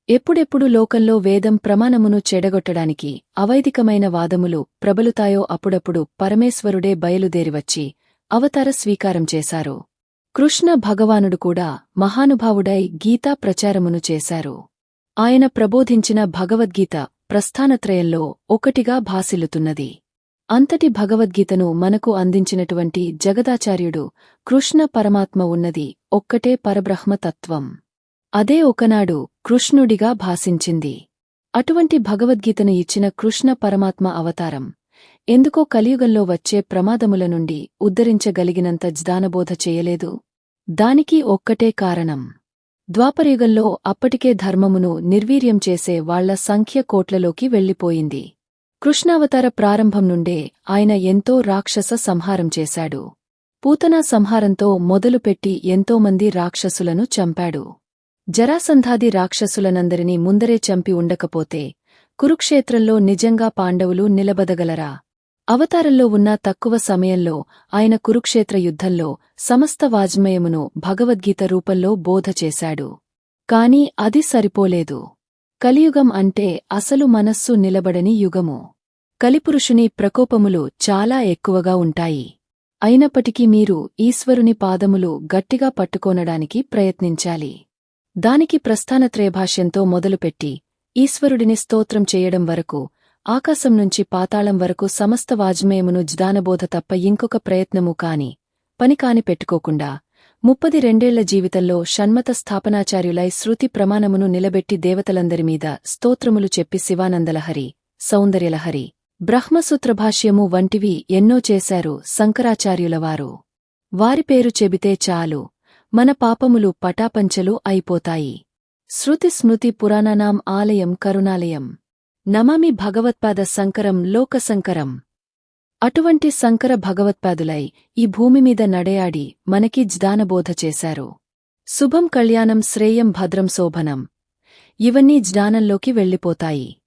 ఎప్పుడెప్పుడు లోకంలో వేదం ప్రమాణమును చెడగొట్టడానికి అవైదికమైన వాదములు ప్రబలుతాయో అప్పుడప్పుడు పరమేశ్వరుడే బయలుదేరివచ్చి అవతార స్వీకారం చేశారు. కృష్ణ భగవానుడు కూడా మహానుభావుడై గీతా ప్రచారమును చేశారు. ఆయన ప్రబోధించిన భగవద్గీత ప్రస్థానత్రయంలో ఒకటిగా భాసిల్లుతున్నది. అంతటి భగవద్గీతను మనకు అందించినటువంటి జగదాచార్యుడు కృష్ణ పరమాత్మ ఉన్నది ఒక్కటే పరబ్రహ్మతత్వం. అదే ఒకనాడు కృష్ణుడిగా భాసించింది. అటువంటి భగవద్గీతను ఇచ్చిన కృష్ణ పరమాత్మ అవతారం ఎందుకో కలియుగంలో వచ్చే ప్రమాదముల నుండి ఉద్ధరించగలిగినంత జ్ఞానబోధ చేయలేదు. దానికి ఒక్కటే కారణం. ద్వాపరయుగంలో అప్పటికే ధర్మమును నిర్వీర్యం చేసే వాళ్ల సంఖ్య కోట్లలోకి వెళ్లిపోయింది. కృష్ణావతార ప్రారంభం నుండే ఆయన ఎంతో రాక్షస సంహారం చేశాడు. పూతనా సంహారంతో మొదలుపెట్టి ఎంతోమంది రాక్షసులను చంపాడు. జరాసంధాది రాక్షసులనందరినీ ముందరే చంపి ఉండకపోతే కురుక్షేత్రంలో నిజంగా పాండవులు నిలబదగలరా? అవతారంలో ఉన్న తక్కువ సమయంలో ఆయన కురుక్షేత్ర యుద్ధంలో సమస్త వాజ్మయమును భగవద్గీత రూపంలో బోధ చేశాడు. కాని అది సరిపోలేదు. కలియుగం అంటే అసలు మనస్సు నిలబడని యుగము. కలిపురుషుని ప్రకోపములు చాలా ఎక్కువగా ఉంటాయి. అయినప్పటికీ మీరు ఈశ్వరుని పాదములు గట్టిగా పట్టుకోనడానికి ప్రయత్నించాలి. దానికి ప్రస్థానత్రయభాష్యంతో మొదలుపెట్టి ఈశ్వరుడిని స్తోత్రం చేయడం వరకు ఆకాశం నుంచి పాతాళం వరకు సమస్త వాజ్మయమును జ్ఞానబోధ తప్ప ఇంకొక ప్రయత్నమూ పనికాని పెట్టుకోకుండా 32 జీవితంలో షణ్మత స్థాపనాచార్యులై శృతి ప్రమాణమును నిలబెట్టి దేవతలందరిమీద స్తోత్రములు చెప్పి శివానందలహరి, సౌందర్యలహరి, బ్రహ్మసూత్రభాష్యము వంటివి ఎన్నో చేశారు శంకరాచార్యులవారు. వారి పేరు చెబితే చాలు మన పాపములు పటాపంచలు అయిపోతాయి. శృతి స్మృతి పురాణానాం ఆలయం కరుణాలయం. నమామి భగవత్పాద సంకరం లోకసంకరం. అటువంటి సంకర భగవత్పాదులై ఈ భూమిమీద నడయాడి మనకి జ్ఞానబోధ చేశారు. శుభం కళ్యాణం శ్రేయం భద్రం శోభనం. ఇవన్నీ జ్ఞానంలోకి వెళ్ళిపోతాయి.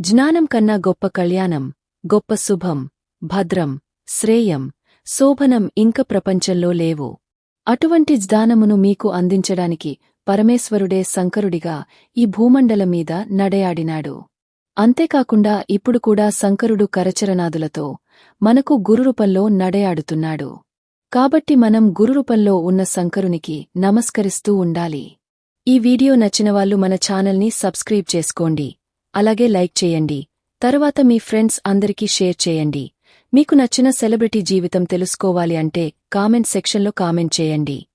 జ్ఞానం కన్నా గొప్ప కళ్యాణం, గొప్ప శుభం, భద్రం, శ్రేయం, శోభనం ఇంక ప్రపంచంలో లేవు. అటువంటి జ్ఞానమును మీకు అందించడానికి పరమేశ్వరుడే శంకరుడిగా ఈ భూమండలమీద నడయాడినాడు. అంతేకాకుండా ఇప్పుడు కూడా శంకరుడు కరచరణాదులతో మనకు గురురూపంలో నడయాడుతున్నాడు. కాబట్టి మనం గురురూపంలో ఉన్న శంకరునికి నమస్కరిస్తూ ఉండాలి. ఈ వీడియో నచ్చినవాళ్లు మన ఛానల్ని సబ్స్క్రైబ్ చేసుకోండి. అలాగే లైక్ చేయండి. తరువాత మీ ఫ్రెండ్స్ అందరికీ షేర్ చేయండి. మీకు నచ్చిన సెలబ్రిటీ జీవితం తెలుసుకోవాలి అంటే కామెంట్ సెక్షన్లో కామెంట్ చేయండి.